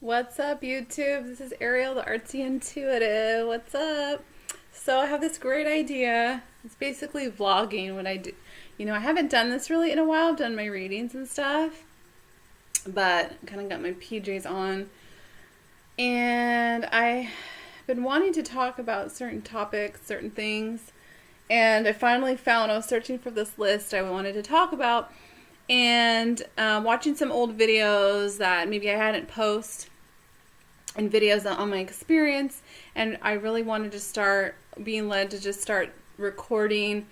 What's up, YouTube? This is Arielle, the Artsy Intuitive. What's up? So I have this great idea. It's basically vlogging what I do. I haven't done this really in a while. I've done my readings and stuff, but kind of got my PJs on. And I've been wanting to talk about certain topics, certain things. And I finally found, I was searching for this list I wanted to talk about, and watching some old videos that maybe I hadn't posted, and videos on my experience, and I really wanted to start being led to just start recording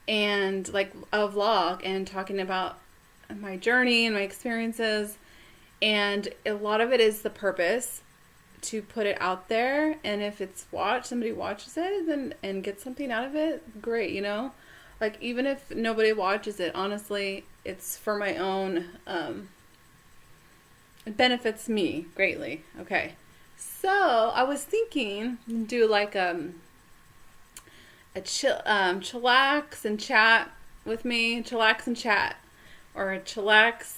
and like a vlog and talking about my journey and my experiences. And a lot of it is the purpose to put it out there, and if it's somebody watches it then and gets something out of it, great. Like, even if nobody watches it, honestly, it's for my own it benefits me greatly. Okay. So I was thinking do like a chillax and chat with me, chillax and chat, or a chillax,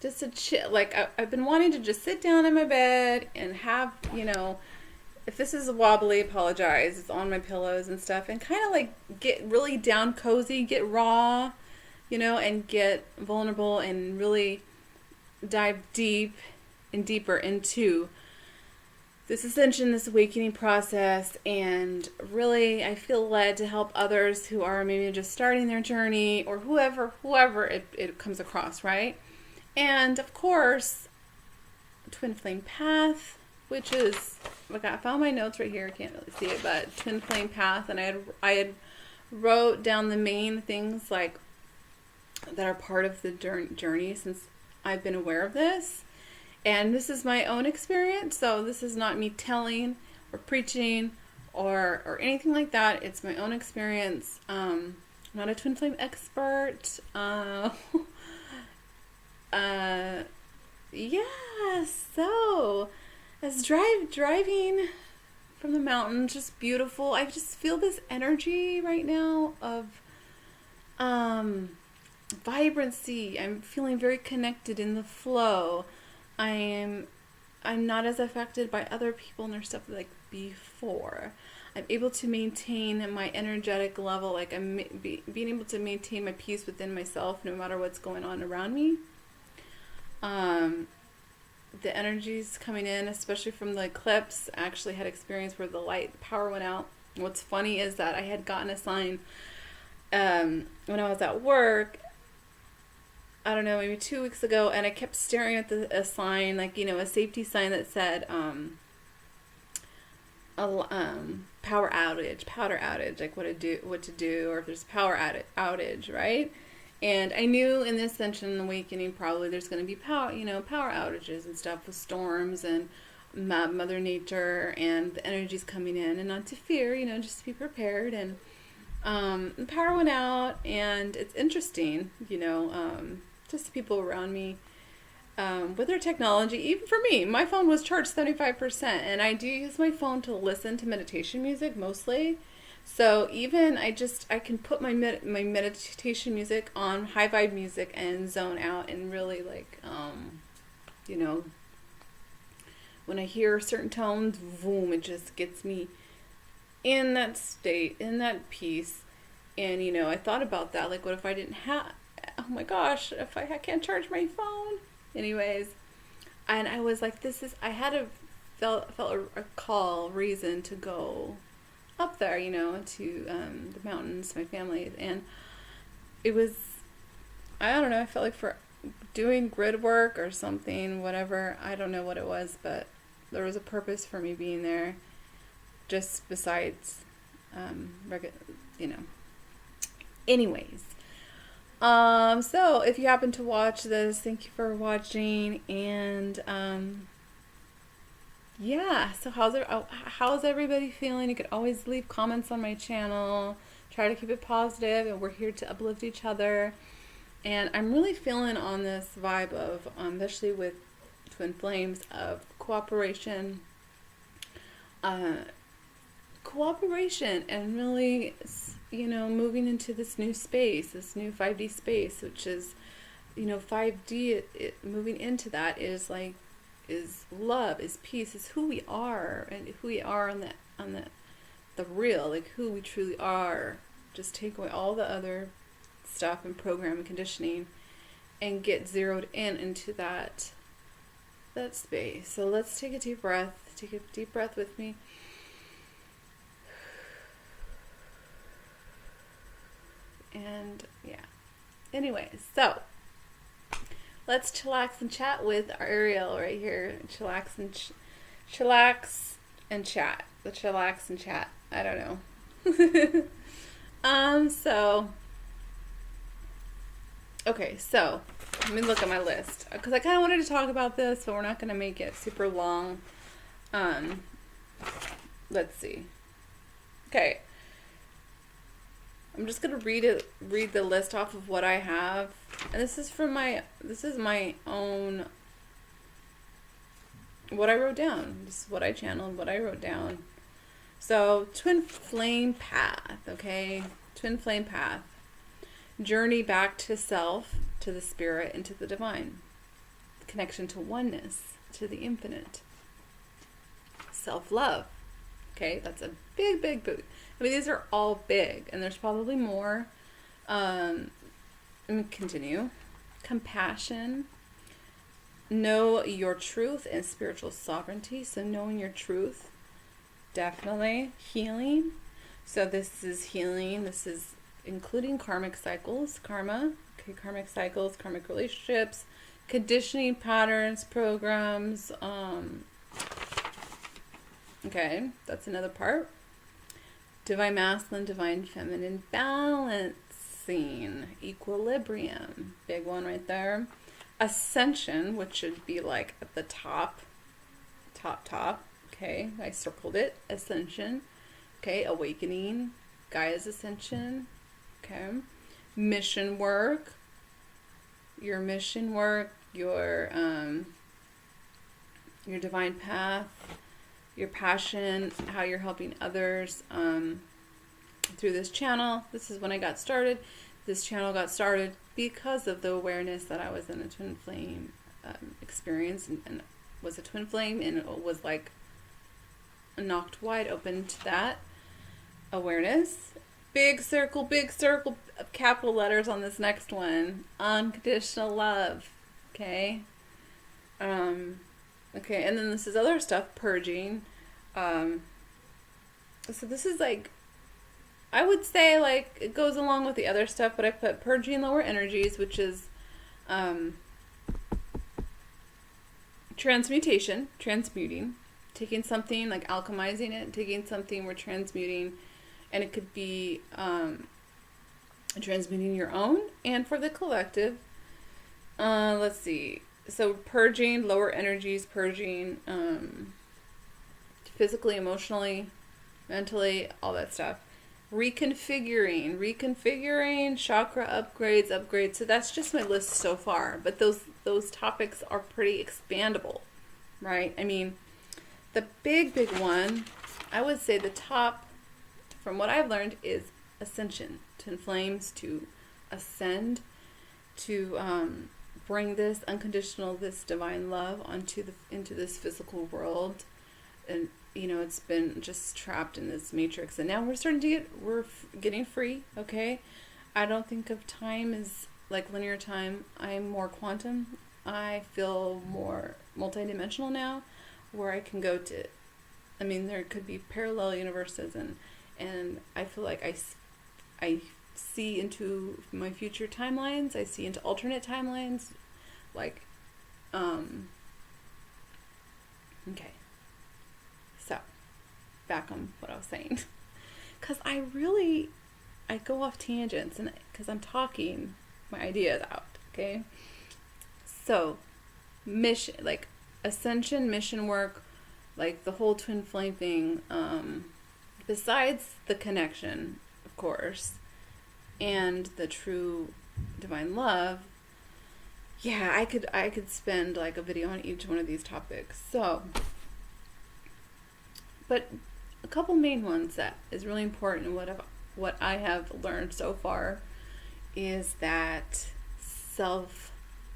just a chill. Like, I've been wanting to just sit down in my bed and have, if this is wobbly, apologize. It's on my pillows and stuff, and kind of like get really down cozy, get raw, and get vulnerable and really dive deep and deeper into this ascension, this awakening process. And really, I feel led to help others who are maybe just starting their journey, or whoever it comes across, right? And of course, Twinflame path, which is, look, I found my notes right here. I can't really see it, but Twinflame path, and I had wrote down the main things like that are part of the journey since I've been aware of this. And this is my own experience, so this is not me telling or preaching or anything like that. It's my own experience. I'm not a twin flame expert. Yeah, so as driving from the mountains, just beautiful. I just feel this energy right now of vibrancy. I'm feeling very connected in the flow. I'm not as affected by other people and their stuff like before. I'm able to maintain my energetic level, like I'm being able to maintain my peace within myself no matter what's going on around me. The energy's coming in, especially from the eclipse. I actually had experience where the power went out. What's funny is that I had gotten a sign when I was at work, I don't know, maybe 2 weeks ago, and I kept staring at a sign, like, a safety sign that said power outage, like what to do, or if there's power outage, right? And I knew in this ascension and awakening probably there's going to be power outages and stuff with storms and Mother Nature, and the energy's coming in, and not to fear, just to be prepared. And the power went out, and it's interesting, just people around me with their technology. Even for me, my phone was charged 75%, and I do use my phone to listen to meditation music mostly. So even I can put my meditation music on high vibe music and zone out, and really, like, when I hear certain tones, boom, it just gets me in that state, in that peace. And I thought about that, like, what if I didn't have, oh my gosh, if I can't charge my phone. Anyways, and I was like, I had felt a reason to go up there, to the mountains, my family. And it was, I don't know, I felt like for doing grid work or something, whatever. I don't know what it was, but there was a purpose for me being there, just besides, anyways. So if you happen to watch this, thank you for watching. And yeah, so how's everybody feeling? You could always leave comments on my channel. Try to keep it positive, and we're here to uplift each other. And I'm really feeling on this vibe of, especially with Twin Flames, of cooperation, and really, moving into this new space, this new 5D space, which is 5D, moving into that is like, is love, is peace, is who we are, and who we are on the real, like who we truly are. Just take away all the other stuff and program and conditioning and get zeroed into that space. So let's take a deep breath. Take a deep breath with me. And yeah. Anyway, so let's chillax and chat with Arielle right here. Chillax and chat. The chillax and chat. I don't know. Okay, so let me look at my list because I kind of wanted to talk about this, but we're not going to make it super long. Let's see. Okay. I'm just going to read the list off of what I have. And this is my own, what I wrote down. This is what I channeled, what I wrote down. So, twin flame path, okay? Twin flame path. Journey back to self, to the spirit, and to the divine. Connection to oneness, to the infinite. Self-love. Okay, that's a big, big boot. I mean, these are all big, and there's probably more. Let me continue. Compassion. Know your truth and spiritual sovereignty. So knowing your truth, definitely. Healing. So this is healing. This is including karmic cycles, karma. Okay, karmic cycles, karmic relationships, conditioning patterns, programs. Okay, that's another part. Divine masculine, divine feminine, balancing, equilibrium, big one right there. Ascension, which should be like at the top. Okay, I circled it. Ascension. Okay, awakening, Gaia's ascension. Okay, mission work. Your mission work, your divine path. Your passion, how you're helping others through this channel. This is when I got started. This channel got started because of the awareness that I was in a twin flame experience and was a twin flame, and it was like knocked wide open to that awareness. Big circle of capital letters on this next one. Unconditional love. Okay. Okay, and then this is other stuff, purging. So this is like, I would say like it goes along with the other stuff, but I put purging lower energies, which is transmutation, transmuting, taking something, like alchemizing it, taking something, we're transmuting, and it could be transmuting your own and for the collective. Let's see. So purging, lower energies, purging physically, emotionally, mentally, all that stuff. Reconfiguring, chakra upgrades. So that's just my list so far. But those topics are pretty expandable, right? I mean, the big one, I would say the top, from what I've learned, is ascension. Twin flames, to ascend, to bring this unconditional, this divine love into this physical world. And it's been just trapped in this matrix, and now we're getting free. Okay, I don't think of time as like linear time. I'm more quantum. I feel more multidimensional now, where I can go to, I mean, there could be parallel universes, and I feel like I see into my future timelines. I see into alternate timelines, like, okay. So, back on what I was saying, because I go off tangents, and because I'm talking my ideas out. Okay, so mission, like ascension, mission work, like the whole twin flame thing. Besides the connection, of course, and the true divine love. Yeah, I could spend like a video on each one of these topics. So, but a couple main ones that is really important, and what I have learned so far is that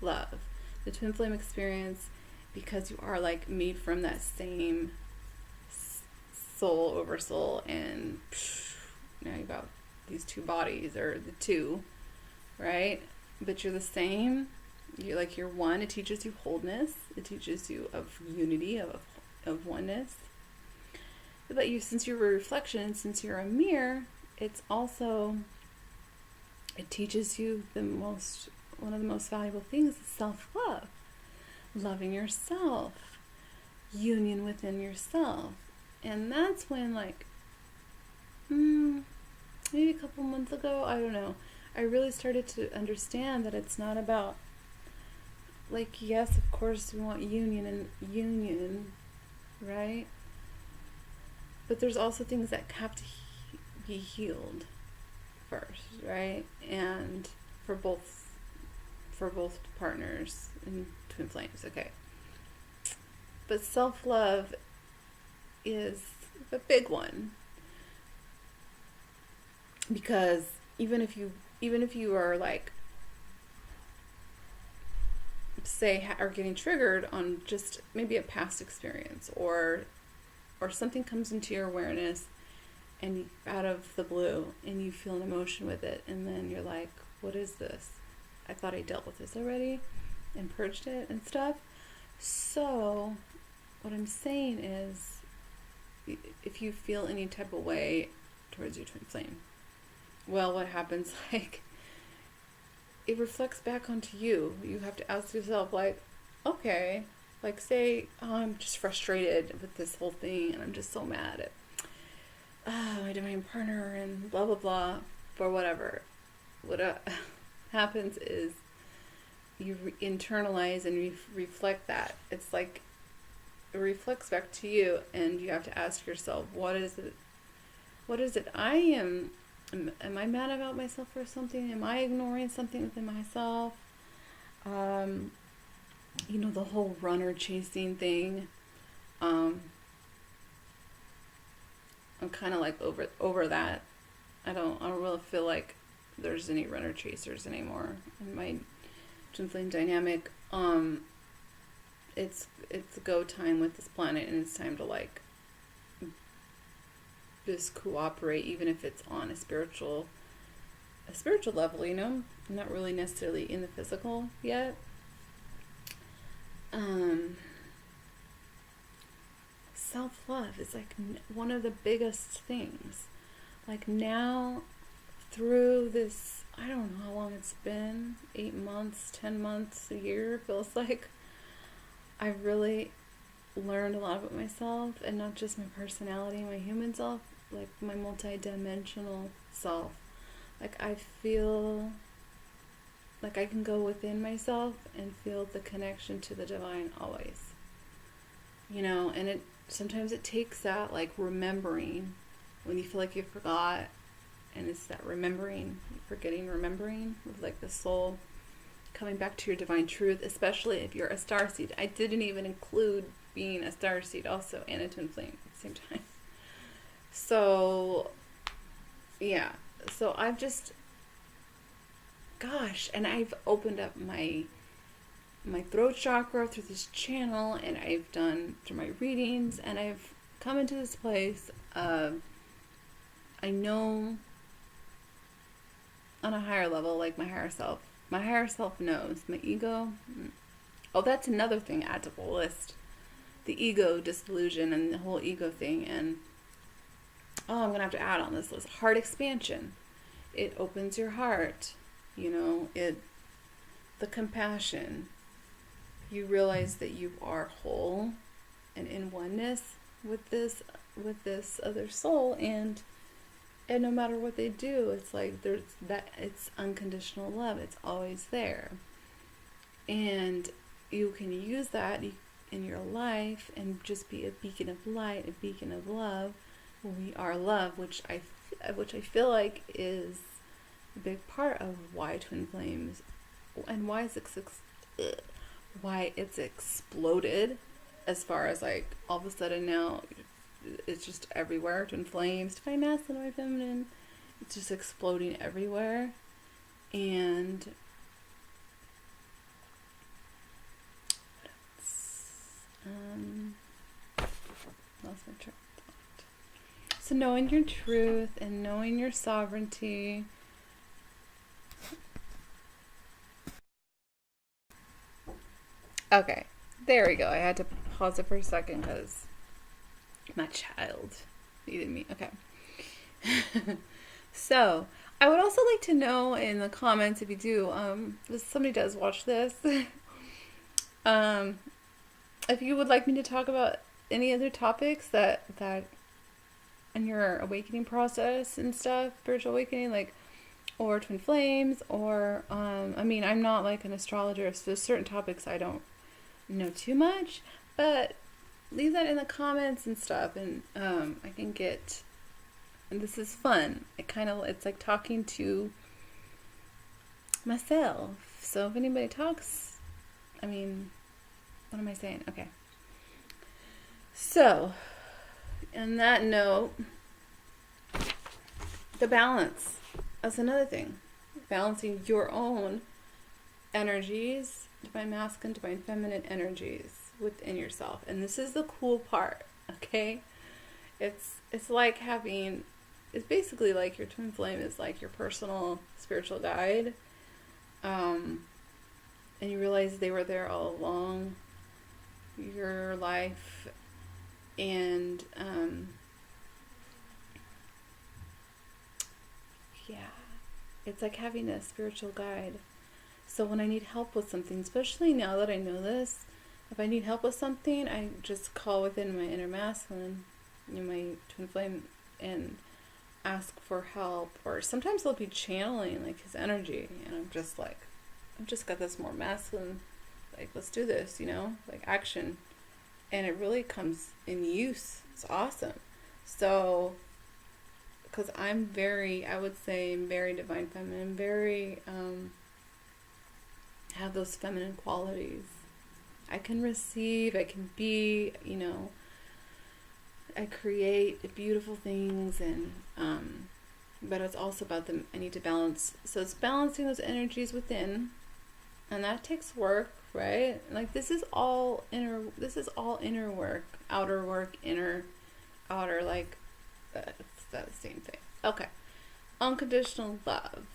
love. The twin flame experience, because you are like made from that same soul over soul, and now you got these two bodies, or the two, right? But you're the same. You're one. It teaches you wholeness. It teaches you of unity, of oneness. But since you're a reflection, since you're a mirror, it teaches you one of the most valuable things is self-love. Loving yourself. Union within yourself. And that's when, like, maybe a couple months ago, I don't know, I really started to understand that it's not about, like, yes, of course we want union, right? But there's also things that have to be healed first, right? And for both partners in twin flames, okay. But self-love is a big one, because even if you are, like, say, are getting triggered on just maybe a past experience, or something comes into your awareness and out of the blue, and you feel an emotion with it, and then you're like, what is this? I thought I dealt with this already and purged it and stuff. So what I'm saying is, if you feel any type of way towards your twin flame, well, what happens, like, it reflects back onto you. You have to ask yourself, like, okay, like, say, oh, I'm just frustrated with this whole thing, and I'm just so mad at my divine partner, and blah, blah, blah, or whatever. What happens is you internalize and reflect that. It's like, it reflects back to you, and you have to ask yourself, what is it I am I mad about myself for something? Am I ignoring something within myself? The whole runner chasing thing. I'm kind of like over that. I don't really feel like there's any runner chasers anymore in my twin flame dynamic. It's go time with this planet, and it's time to, like, just cooperate, even if it's on a spiritual level, not really necessarily in the physical yet. Self-love is, like, one of the biggest things. Like, now, through this, I don't know how long it's been, 8 months, 10 months, a year, feels like, I've really learned a lot about myself, and not just my personality, my human self, like my multi-dimensional self. Like, I feel like I can go within myself and feel the connection to the divine always. And sometimes it takes that, like, remembering, when you feel like you forgot, and it's that remembering, with, like, the soul coming back to your divine truth, especially if you're a starseed. I didn't even include being a starseed also, and a twin flame at the same time. So, yeah. So I've just, and I've opened up my throat chakra through this channel, and I've done through my readings, and I've come into this place of, I know on a higher level, like my higher self knows. My ego, that's another thing add to the list. The ego disillusion and the whole ego thing, and I'm gonna have to add on this list. Heart expansion. It opens your heart. The compassion. You realize that you are whole and in oneness with this other soul, and no matter what they do, it's like it's unconditional love. It's always there, and you can use that in your life and just be a beacon of light, a beacon of love. We are love, which I feel like is a big part of why twin flames, and why it's exploded, as far as, like, all of a sudden now it's just everywhere. Twin flames, divine masculine, divine feminine, it's just exploding everywhere. And knowing your truth and knowing your sovereignty. Okay, there we go. I had to pause it for a second because my child needed me. Okay. So, I would also like to know in the comments if you do, if somebody does watch this, if you would like me to talk about any other topics that in your awakening process and stuff, spiritual awakening, like, or twin flames, or I mean, I'm not like an astrologer, so there's certain topics I don't know too much, but leave that in the comments and stuff, and I can get. And this is fun. It's like talking to myself. So if anybody talks, I mean, what am I saying? Okay. So, on that note, the balance. That's another thing. Balancing your own energies, divine masculine, divine feminine energies within yourself. And this is the cool part, okay? It's like having, it's basically like your twin flame is like your personal spiritual guide. And you realize they were there all along your life. And yeah, it's like having a spiritual guide. So when I need help with something, especially now that I know this, if I need help with something, I just call within my inner masculine, my twin flame, and ask for help. Or sometimes they'll be channeling like his energy, and I'm just like, I've just got this more masculine, like, let's do this, like action. And it really comes in use. It's awesome. So, because I'm very, I would say, very divine feminine, very, have those feminine qualities. I can receive, I can be, I create beautiful things, and, but it's also about them, I need to balance. So it's balancing those energies within, and that takes work, right? Like this is all inner work, outer work, inner, outer, like, it's the same thing. Okay. Unconditional love.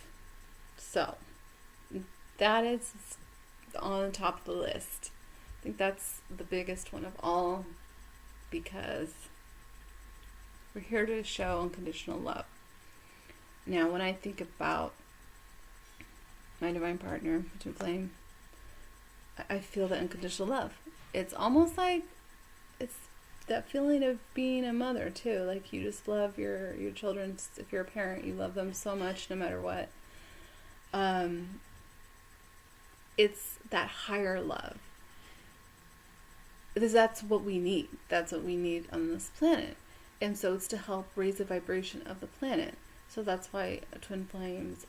So, that is on the top of the list. I think that's the biggest one of all, because we're here to show unconditional love. Now, when I think about my divine partner, twin flame, I feel that unconditional love. It's almost like it's that feeling of being a mother too. Like you just love your children. If you're a parent, you love them so much no matter what. It's that higher love. Because that's what we need. That's what we need on this planet. And so it's to help raise the vibration of the planet. So that's why twin flames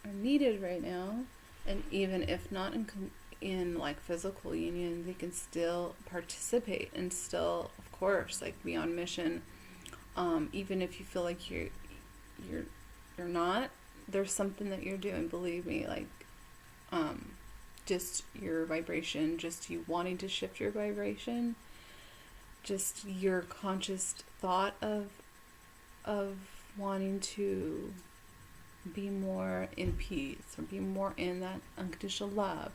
are needed right now. And even if not in like physical union, they can still participate and still, of course, like be on mission. Even if you feel like you're not, there's something that you're doing. Believe me, like just your vibration, just you wanting to shift your vibration, just your conscious thought of wanting to be more in peace or be more in that unconditional love.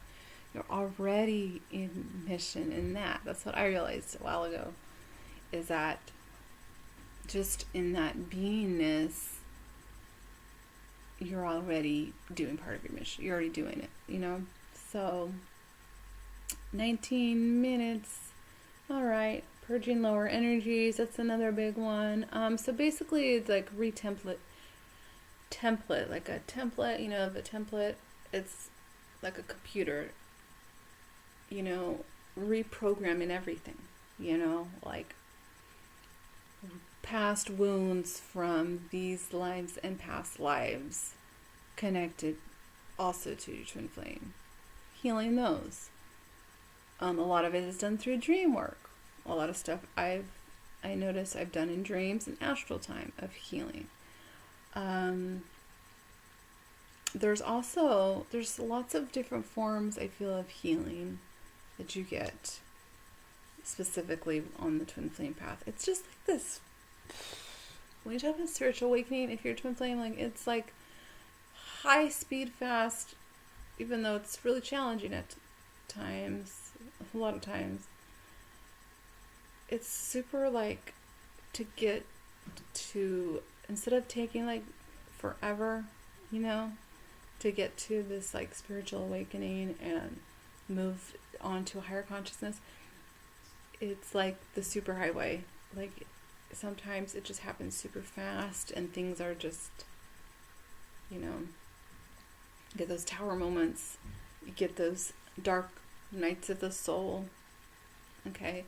You're already in mission in that. That's what I realized a while ago, is that just in that beingness, you're already doing part of your mission. You're already doing it, So, 19 minutes. All right. Purging lower energies. That's another big one. So basically it's like template, like a template, the template, it's like a computer, reprogramming everything, like past wounds from these lives and past lives connected also to your twin flame, healing those. A lot of it is done through dream work. A lot of stuff I notice I've done in dreams and astral time of healing. There's lots of different forms, I feel, of healing that you get specifically on the twin flame path. It's just like this when you talk about spiritual awakening, if you're twin flame, like it's like high speed, fast, even though it's really challenging at times, a lot of times. It's super like to get to, instead of taking like forever, you know, to get to this like spiritual awakening and move on to a higher consciousness, it's like the super highway. Like sometimes it just happens super fast and things are just, you know, you get those tower moments, you get those dark nights of the soul, okay?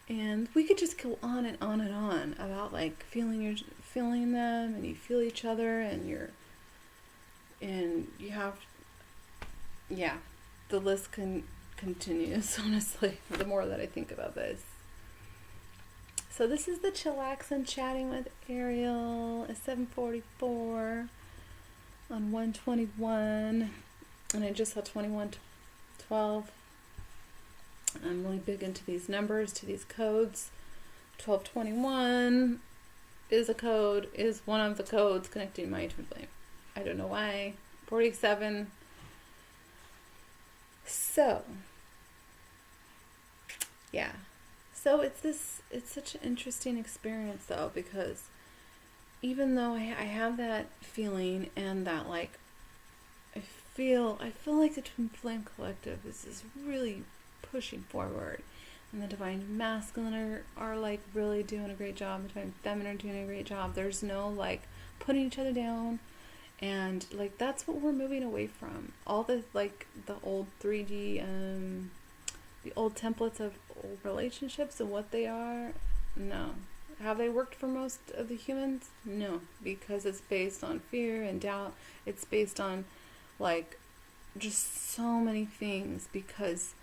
And we could just go on and on and on about like feeling them, and you feel each other, and you have, yeah, the list continues, honestly, the more that I think about this. So this is the Chillax. I'm chatting with Arielle at 7:44 on 121, and I just saw 2112. I'm really big into these numbers, to these codes. 1221 is one of the codes connecting my twin flame. I don't know why. 47. So, yeah. So it's such an interesting experience though, because even though I have that feeling and that like, I feel like the Twin Flame Collective is really pushing forward, and the Divine Masculine are like really doing a great job, the Divine Feminine are doing a great job. There's no like putting each other down, and like that's what we're moving away from. All the like the old 3D the old templates of old relationships and what they are, no. Have they worked for most of the humans? No, because it's based on fear and doubt. It's based on like just so many things, because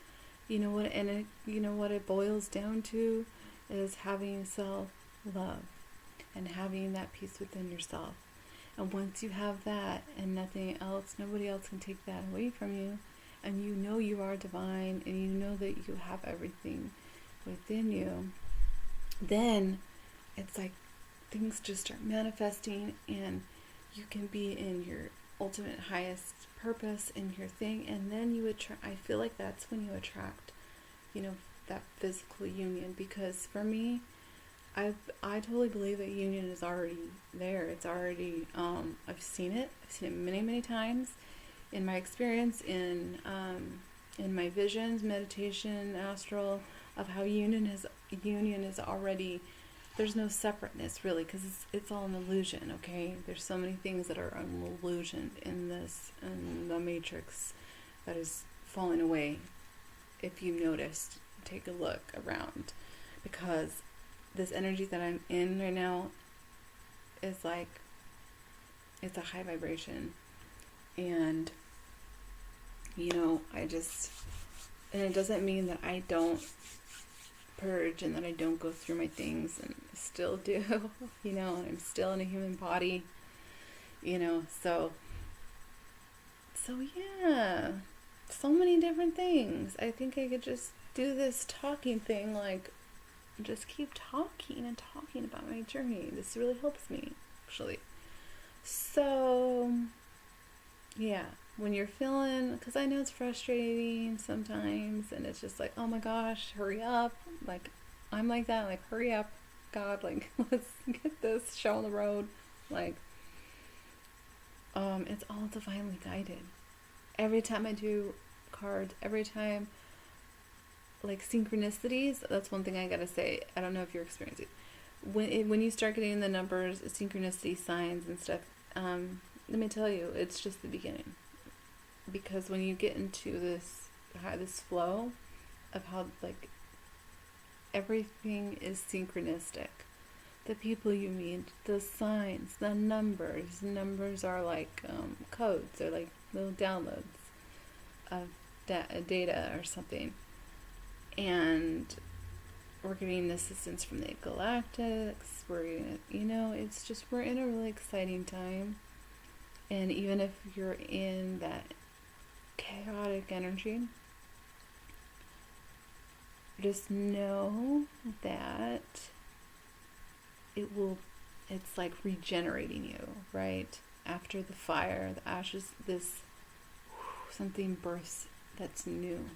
you know what it boils down to is having self-love and having that peace within yourself. And once you have that and nothing else, nobody else can take that away from you, and you know you are divine, and you know that you have everything within you, then it's like things just start manifesting, and you can be in your ultimate highest purpose in your thing, and then you attract. I feel like that's when you attract, you know, that physical union. Because for me, I totally believe that union is already there. It's already I've seen it many times in my experience, in my visions, meditation, astral, of how union is already. There's no separateness really, because it's all an illusion, okay? There's so many things that are an illusion in the matrix that is falling away. If you noticed, take a look around, because this energy that I'm in right now is like, it's a high vibration, and you know, and it doesn't mean that I don't purge and that I don't go through my things, and still do, you know, and I'm still in a human body, you know, so yeah, so many different things. I think I could just do this talking thing, like just keep talking and talking about my journey. This really helps me, actually. So yeah, when you're feeling, because I know it's frustrating sometimes, and it's just like, oh my gosh, hurry up. Like, I'm like that, like, hurry up, God, like, let's get this show on the road. Like, it's all divinely guided. Every time I do cards, every time, like, synchronicities, that's one thing I gotta say. I don't know if you're experiencing it. When you start getting the numbers, synchronicity signs and stuff, let me tell you, it's just the beginning. Because when you get into this flow of how, like, everything is synchronistic, the people you meet, the signs, the numbers are like codes, they're like little downloads of data or something, and we're getting assistance from the galactics, we're getting, you know, it's just, we're in a really exciting time. And even if you're in that chaotic energy, just know that it will it's like regenerating you, right? After the fire, the ashes, this something births that's new.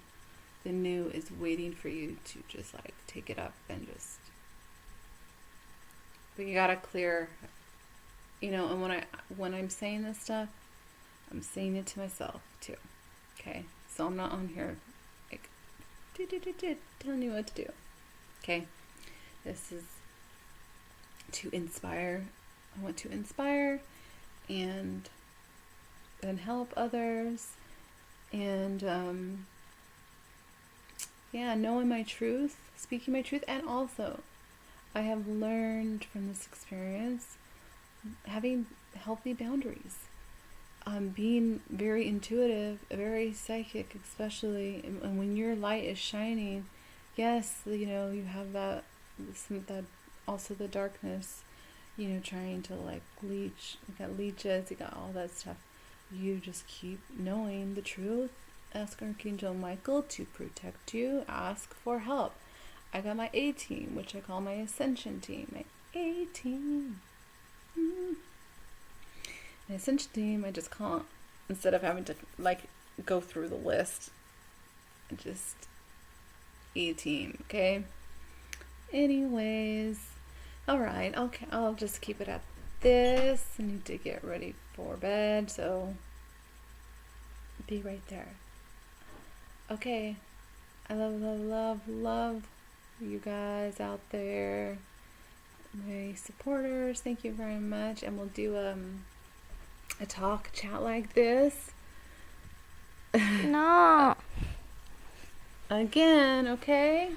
The new is waiting for you to just like take it up and just. But you gotta clear, and when I'm saying this stuff, I'm saying it to myself too. Okay, so I'm not on here like telling you what to do. Okay, this is to inspire. I want to inspire and help others, and knowing my truth, speaking my truth, and also I have learned from this experience having healthy boundaries, being very intuitive, very psychic, especially, and when your light is shining, yes, you have that also the darkness, trying to like leech. You got leeches, you got all that stuff. You just keep knowing the truth. Ask Archangel Michael to protect you. Ask for help. I got my A team, which I call my Ascension team. My A team. My Ascension team, I just call, instead of having to like go through the list, just A team, okay? Anyways, alright, okay, I'll just keep it at this. I need to get ready for bed, so be right there. Okay, I love you guys out there, my supporters. Thank you very much, and we'll do a chat like this. No. Again, okay?